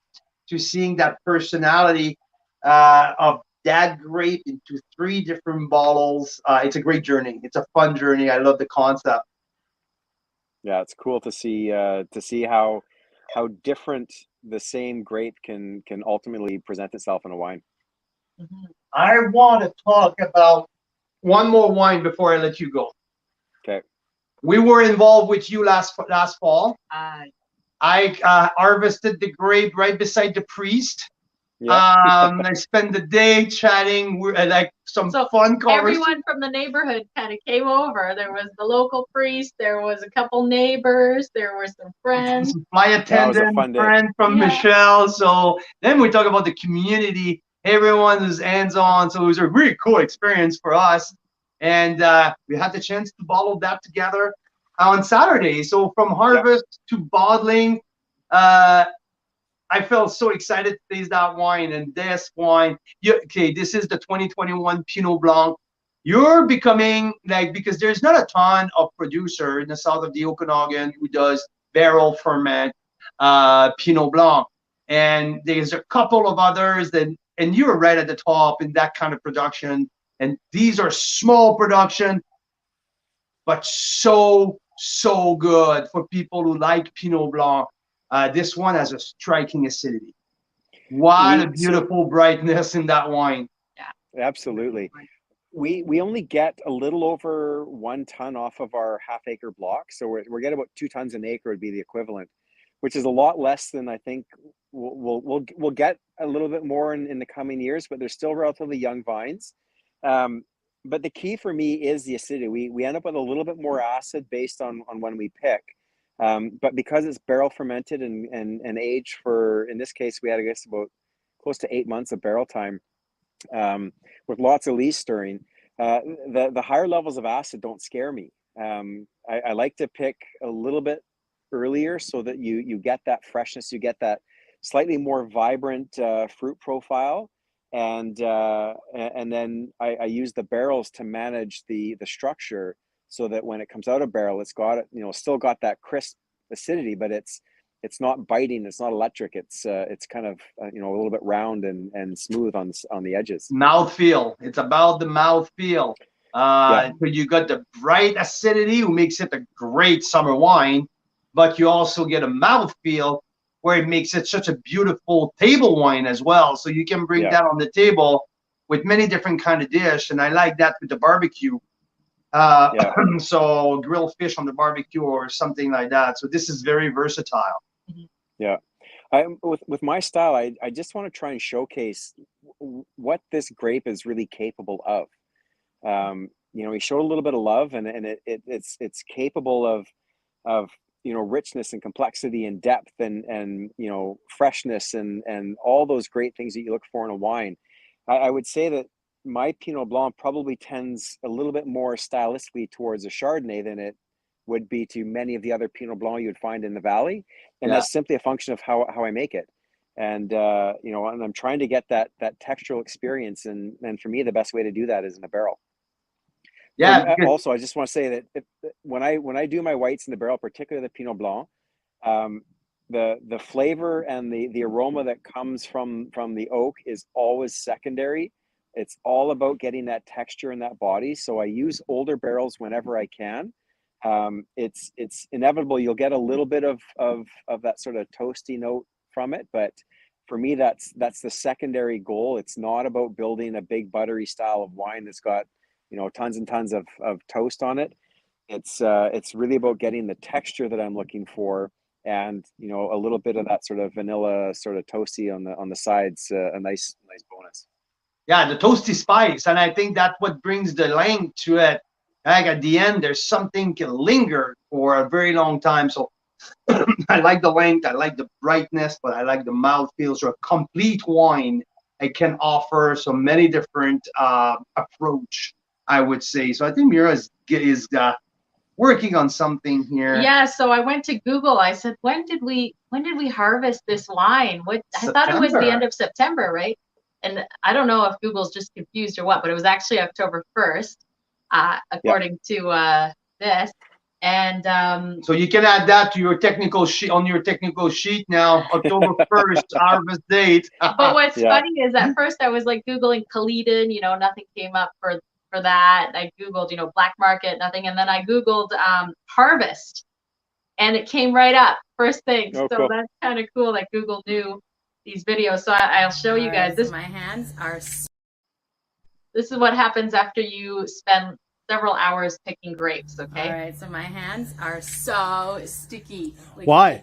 to seeing that personality of that grape into 3 different bottles. It's a great journey. It's a fun journey. I love the concept. Yeah, it's cool to see how different the same grape can ultimately present itself in a wine. Mm-hmm. I want to talk about one more wine before I let you go. Okay. We were involved with you last fall. I harvested the grape right beside the priest. Yeah. I spent the day chatting, like some fun conversation. Everyone from the neighborhood kind of came over. There was the local priest. There was a couple neighbors. There were some friends. My attendant friend from Michelle. So then we talk about the community. Everyone is hands-on. So it was a really cool experience for us. And we had the chance to bottle that together on Saturday. So from harvest to bottling, I felt so excited to taste that wine. And this wine, this is the 2021 Pinot Blanc. You're becoming because there's not a ton of producer in the south of the Okanagan who does barrel ferment Pinot Blanc. And there's a couple of others and you're right at the top in that kind of production. And these are small production, but so good for people who like Pinot Blanc. This one has a striking acidity. What a beautiful brightness in that wine. Yeah, absolutely. We only get a little over 1 ton off of our half-acre block, so we're getting about 2 tons an acre would be the equivalent, which is a lot less than I think we'll get a little bit more in the coming years. But they're still relatively young vines. but the key for me is the acidity. We end up with a little bit more acid based on when we pick. But because it's barrel fermented and aged for, in this case, we had, I guess, about close to 8 months of barrel time, with lots of lees stirring, the higher levels of acid don't scare me. I like to pick a little bit earlier so that you get that freshness, you get that slightly more vibrant fruit profile, and then I use the barrels to manage the structure, so that when it comes out of barrel, it's got, you know, still got that crisp acidity, but it's not biting, it's not electric, it's kind of you know, a little bit round and smooth on the edges. Mouthfeel. It's about the mouthfeel. Yeah. So you got the bright acidity, who makes it a great summer wine, but you also get a mouthfeel where it makes it such a beautiful table wine as well. So you can bring Yeah. that on the table with many different kind of dish, and I like that with the barbecue. Yeah. So grilled fish on the barbecue or something like that. So this is very versatile. Yeah. With my style, I just want to try and showcase what this grape is really capable of. You know, he showed a little bit of love, and it's capable of you know, richness and complexity and depth and you know, freshness and all those great things that you look for in a wine. I would say that my Pinot Blanc probably tends a little bit more stylistically towards a Chardonnay than it would be to many of the other Pinot Blanc you would find in the valley, and Yeah. that's simply a function of how I make it. And you know, and I'm trying to get that textural experience, and for me, the best way to do that is in a barrel. Yeah. Because, Also, I just want to say that when I do my whites in the barrel, particularly the Pinot Blanc, the flavor and the aroma that comes from the oak is always secondary. It's all about getting that texture in that body. So I use older barrels whenever I can. It's inevitable you'll get a little bit of that sort of toasty note from it, but for me, that's the secondary goal. It's not about building a big buttery style of wine that's got, you know, tons and tons of toast on it. It's really about getting the texture that I'm looking for, and you know, a little bit of that sort of vanilla, sort of toasty on the sides, a nice bonus. yeah, the toasty spice, and I think that's what brings the length to it. Like at the end, there's something can linger for a very long time. So I like the length, I like the brightness, but I like the mouthfeel. So a complete wine, it can offer so many different approach, I would say. So I think Mira is working on something here. Yeah, so I went to Google. I said, when did we harvest this wine? I thought it was the end of September, right? And I don't know if Google's just confused or what, but it was actually October 1st, according to this. And so you can add that to your technical sheet, on your technical sheet now, October 1st, harvest date. But what's funny is at first I was like Googling Caledon, you know, nothing came up for that. I Googled, you know, black market, nothing. And then I Googled harvest, and it came right up first thing. Oh, so cool. That's kind of cool that Google knew these videos. So I'll show you guys. So my hands are. This is what happens after you spend several hours picking grapes, okay? All right, so my hands are so sticky. Like, Why?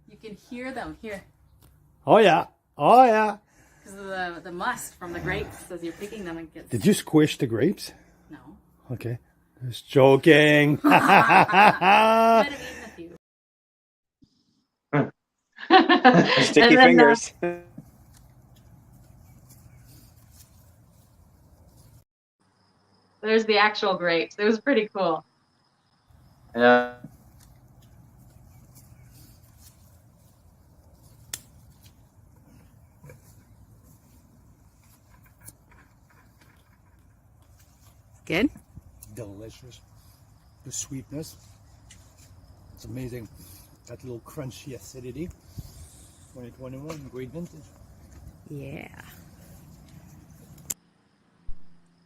You can hear them here Oh yeah. Oh yeah. because of the must from the grapes as you're picking them. It gets. Did you squish the grapes? No. Okay. Just joking. Might have eaten a few. Sticky fingers. There's the actual grapes. It was pretty cool. Yeah. Good. Delicious. The sweetness. It's amazing. That little crunchy acidity. 2021, great vintage. Yeah.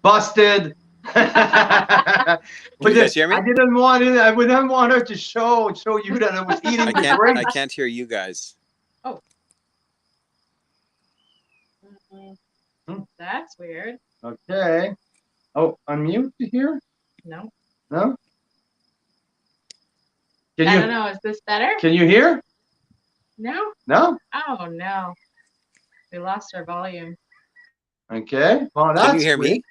Busted. Can you guys hear me? I didn't want it. I wouldn't want her to show you that I was eating the grapes. I can't hear you guys. Oh. That's weird. Okay. Oh, unmute here? No. No? I don't know. Is this better? Can you hear? No? No? Oh, no. We lost our volume. Okay. Well, that's Can you hear me?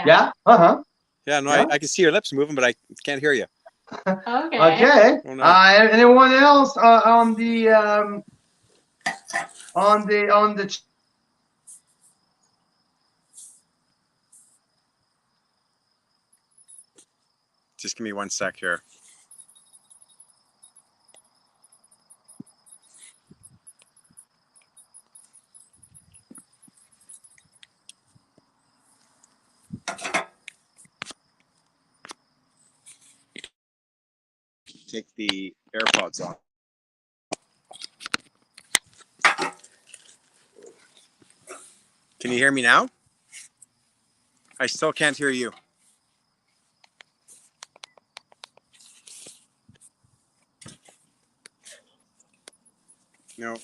Yeah. Uh-huh. Yeah, no, Yeah. I can see your lips moving, but I can't hear you. Okay. Okay. Oh, no. Anyone else on the Just give me 1 sec here. Take the AirPods off. Can you hear me now? I still can't hear you. No.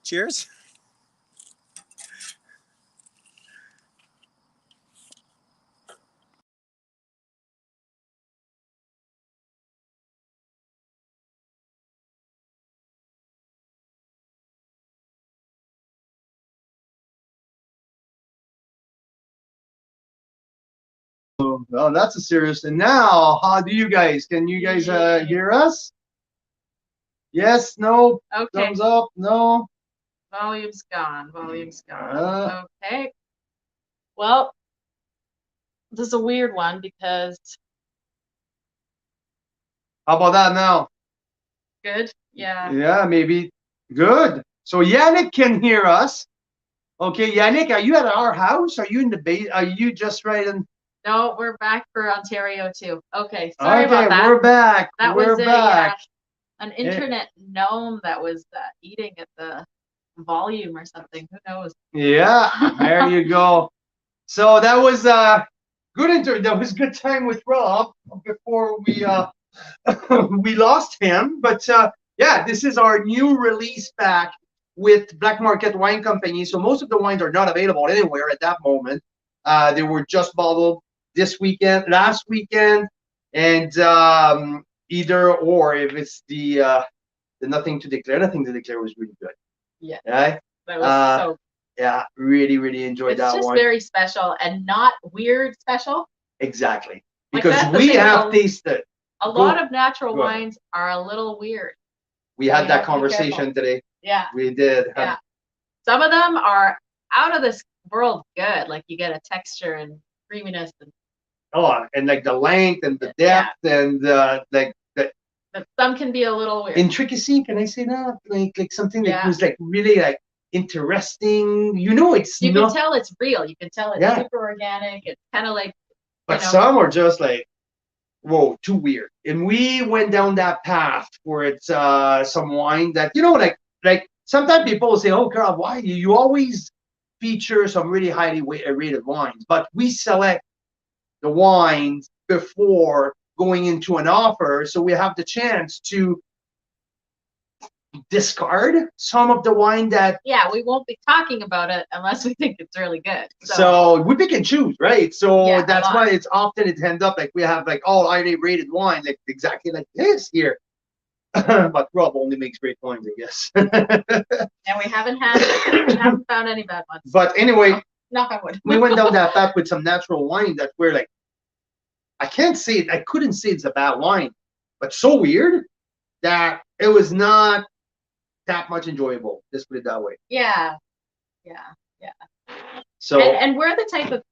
Cheers. Oh, that's a serious. And now, how do you guys? Can you guys hear us? Yes, no, Okay. thumbs up, no. Volume's gone. Volume's gone. Okay. Well, this is a weird one because How about that now? good. Yeah. Yeah, maybe. Good. So Yannick can hear us. Okay, Yannick, are you at our house? Are you in the base? Are you just right in? No, we're back for Ontario too. Okay. Sorry about that. We're back. That we're was back. an internet gnome that was eating at the volume or something. Who knows? Yeah, there you go. So that was good that was good time with Rob before we we lost him. But yeah, this is our new release pack with Black Market Wine Company. So most of the wines are not available anywhere at that moment. They were just bottled this weekend, last weekend, and either or. If it's the Nothing to Declare, Nothing to Declare was really good. Yeah. Right? That was so. Yeah, really enjoyed that one. It's just very special and not weird special. Exactly. Like, Because that's the we thing have about- tasted. A lot of natural Go ahead. wines are a little weird. We So had you that have to be conversation careful. today. Yeah. We did. Yeah. Some of them are out of this world good. Like you get a texture and creaminess and Oh, and like the length and the depth and like the but some can be a little weird. intricacy. Can I say that? Like something that Yeah. was like really like interesting. You know, it's You not. can tell it's real. You can tell it's Yeah. super organic. It's kind of like, But you know, some are just like, whoa, too weird. And we went down that path where it's some wine that, you know, like sometimes people will say, oh, Carl, why you always feature some really highly rated wines? But we select the wines before going into an offer, so we have the chance to discard some of the wine that. yeah, we won't be talking about it unless we think it's really good. So we pick and choose, right? So Yeah, a that's lot. why it's often it ends up like we have like all highly rated wine, like exactly like this here. But Rob only makes great wines, I guess. And we haven't found any bad ones. But anyway, Knock on wood. we went down that path with some natural wine that we're like, I can't say it, I couldn't say it's a bad wine, but so weird that it was not that much enjoyable. Let's put it that way. Yeah. So And we're the type of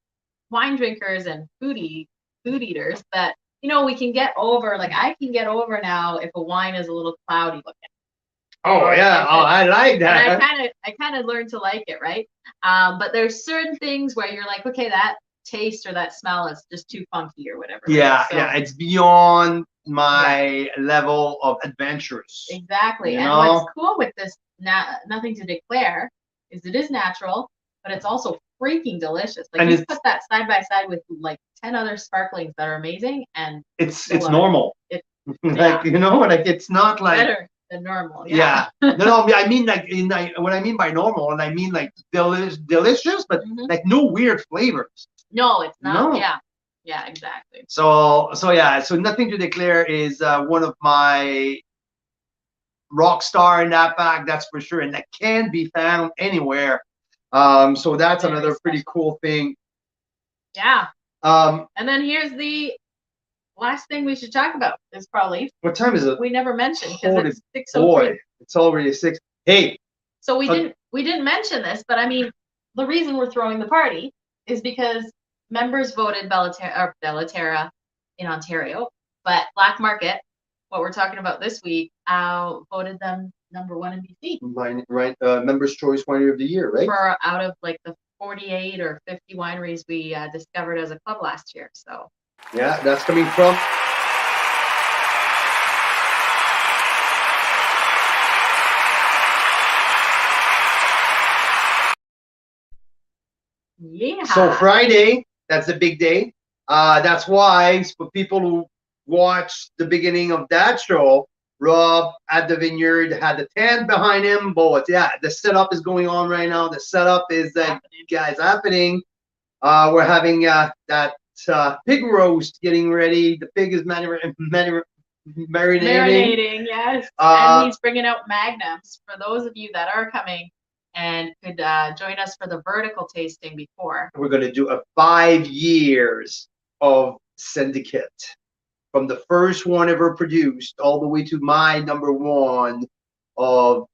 wine drinkers and food eaters that, you know, we can get over, like I can get over now if a wine is a little cloudy looking. oh yeah, oh, I like that. And I kind of learned to like it, right? But there's certain things where you're like, okay, that taste or that smell is just too funky or whatever. Yeah, right? So, yeah, it's beyond my level of adventurous. exactly. You And know? what's cool with this Nothing to Declare is it is natural, but it's also freaking delicious. Like And you it's- put that side by side with like 10 other sparklings that are amazing and It's I love it. normal. It's like, you know, like it's not like better than normal. yeah. No, I mean like what I mean by normal, and I mean like delicious, but Mhm. like no weird flavors. No, it's not. No. Yeah, exactly. So yeah, so Nothing to Declare is one of my rock star in that bag, that's for sure, and that can be found anywhere. So that's Very another pretty special. cool thing. Yeah. Um, And then here's the last thing we should talk about is probably what time is it? we never mentioned because Holy it's 6:03. Boy, it's already 6. Hey, So we didn't mention this, but I mean, the reason we're throwing the party is because members voted Bellaterra in Ontario, but Black Market, what we're talking about this week, voted them #1 in BC right, Members' Choice Winery of the Year, right? for out of like the 48 or 50 wineries we discovered as a club last year. So Yeah, that's coming from. yeah. So Friday, that's the big day. That's why for people who watched the beginning of that show, Rob at the vineyard had the tent behind him. But yeah, the setup is going on right now. The setup is happening. We're having that pig roast getting ready. The pig is marinating. Marinating, yes. And he's bringing out magnums for those of you that are coming and could join us for the vertical tasting before. We're going to do a 5 years of syndicate from the first one ever produced all the way to my #1 of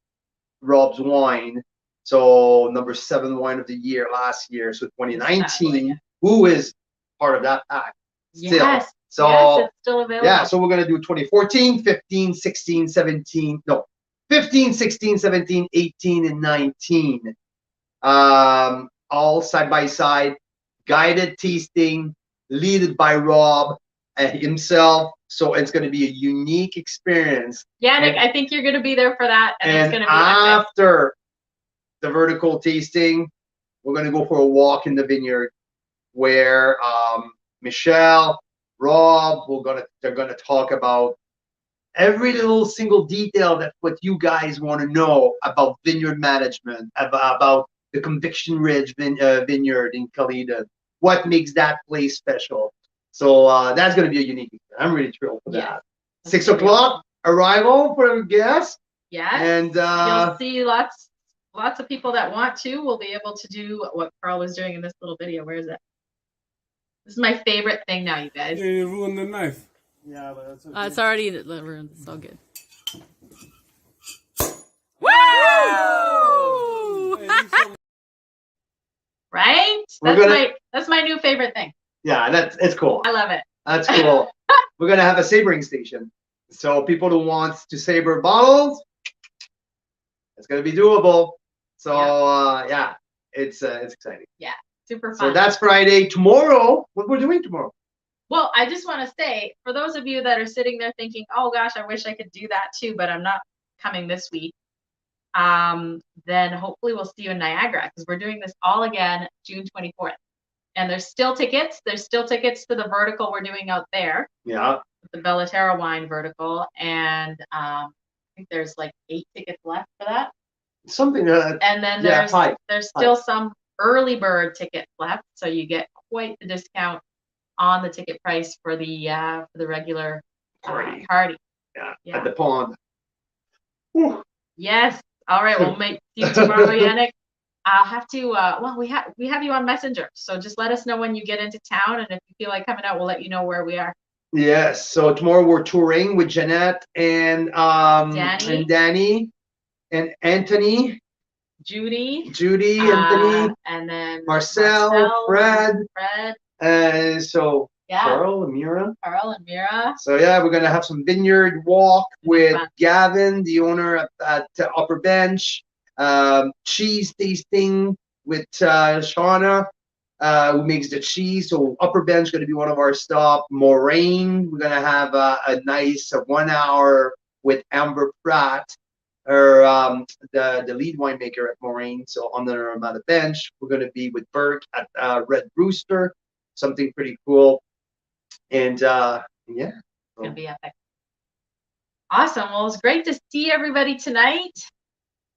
Rob's wine. So #7 wine of the year last year. So 2019, who is part of that pack still. Yes, So yes, it's still available. yeah, so we're going to do 2014, 15, 16, 17, no, 15, 16, 17, 18, and 19. All side by side, guided tasting, led by Rob himself. So it's going to be a unique experience. Yeah, Nick, I think you're going to be there for that, and it's going to be epic. After the vertical tasting, we're going to go for a walk in the vineyard where Michelle, Rob, they're gonna talk about every little single detail that what you guys want to know about vineyard management, about the Conviction Ridge vineyard in Caledon, what makes that place special. So that's gonna be a unique experience. I'm really thrilled for that. 6 o'clock arrival for the guests. Yes. And you'll see lots of people that want to will be able to do what Carl was doing in this little video. Where is it? This is my favorite thing now, you guys. Yeah, you ruined the knife. Yeah, but that's okay. It's already ruined. It's all good. Woo! Right? That's my new favorite thing. Yeah, it's cool. I love it. That's cool. We're gonna have a sabering station. So people who want to saber bottles, it's gonna be doable. So yeah, it's exciting. Yeah, super fun. So that's Friday. Tomorrow, what we're doing tomorrow? Well, I just want to say, for those of you that are sitting there thinking, "Oh gosh, I wish I could do that too," but I'm not coming this week. Then hopefully we'll see you in Niagara because we're doing this all again June 24th. And there's still tickets. There's still tickets to the vertical we're doing out there. Yeah. The Bellaterra wine vertical, and I think there's like 8 tickets left for that. Something. And then there's still some early bird tickets left, so you get quite the discount on the ticket price for the regular party. Yeah. At the pond. Whew. Yes. All right. We'll see you tomorrow, Yannick. I'll have to. Well, we have you on Messenger, so just let us know when you get into town, and if you feel like coming out, we'll let you know where we are. Yes. So tomorrow we're touring with Jeanette and Danny and Anthony, Judy, Anthony, and then Marcel, Fred. So yeah. Carl and Mira. So yeah, we're gonna have some vineyard walk with Gavin, the owner at Upper Bench. Cheese tasting with Shauna, who makes the cheese. So Upper Bench is going to be one of our stop. Moraine, we're going to have a nice 1 hour with Amber Pratt, or the lead winemaker at Moraine. So on the bench, we're going to be with Burke at Red Rooster, something pretty cool. And yeah, it's gonna be epic. Awesome. Well, it's great to see everybody tonight.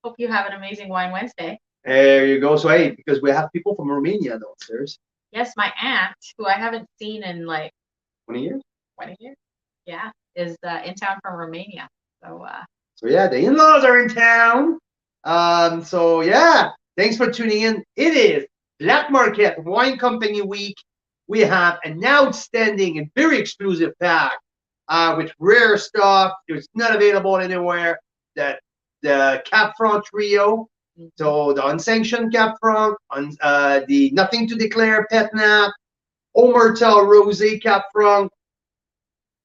Hope you have an amazing Wine Wednesday. There you go. So hey, because we have people from Romania downstairs. Yes, my aunt, who I haven't seen in like 20 years. 20 years. Yeah, is in town from Romania. So So yeah, the in-laws are in town. So yeah, thanks for tuning in. It is Black Market Wine Company Week. We have an outstanding and very exclusive pack with rare stuff. It's not available anywhere. That the Cap Franc Trio, so the unsanctioned Cap Franc, the Nothing to Declare Pet Nat, Omerta Rosé Cap Franc,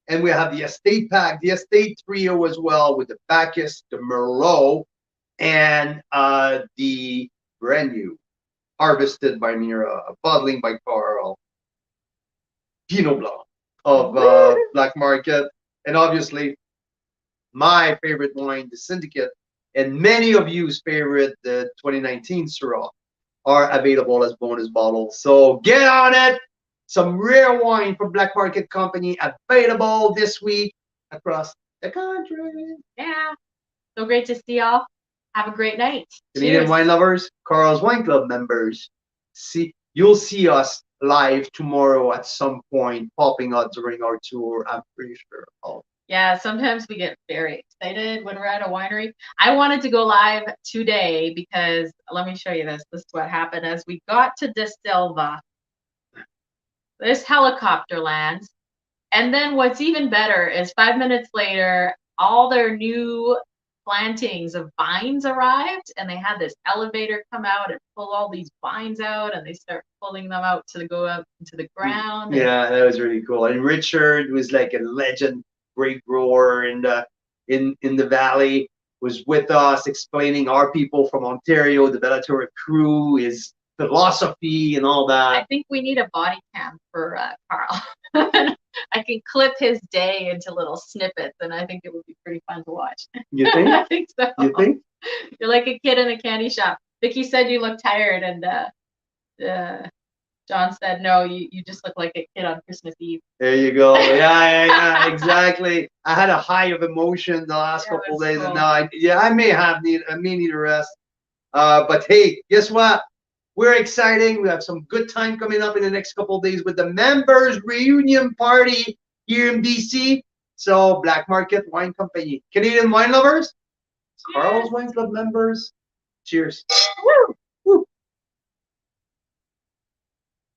and we have the Estate pack, the Estate Trio as well with the Bacchus, the Merlot, and the brand new harvested by Mira, bottling by Carl, Pinot Blanc of Black Market, and obviously my favorite wine, the Syndicate, and many of you's favorite, the 2019 Syrah, are available as bonus bottles. So get on it. Some rare wine from Black Market Company available this week across the country. Yeah. So great to see y'all. Have a great night. Canadian Cheers. wine lovers, Carl's Wine Club members, you'll see us live tomorrow at some point, popping up during our tour. I'm pretty sure. Yeah, sometimes we get very excited when we're at a winery. I wanted to go live today because let me show you this. This is what happened as we got to De Silva. This helicopter lands. And then what's even better is 5 minutes later, all their new plantings of vines arrived, and they had this elevator come out and pull all these vines out, and they start pulling them out to go up into the ground. Yeah, that was really cool. And Richard was like a legend, great grower in the valley, was with us explaining our people from Ontario, the Bellator crew, his philosophy and all that. I think we need a body cam for Carl. I can clip his day into little snippets, and I think it would be pretty fun to watch. You think? I think so. You think? You're like a kid in a candy shop. Vicky said you look tired, and John said, no, you just look like a kid on Christmas Eve. There you go. Yeah, exactly. I had a high of emotion the last couple of days, cool. and now I may need a rest. But hey, guess what? We're exciting. We have some good time coming up in the next couple of days with the members reunion party here in BC. So Black Market Wine Company, Canadian wine lovers, Carl's Wine Club members. Cheers. Woo!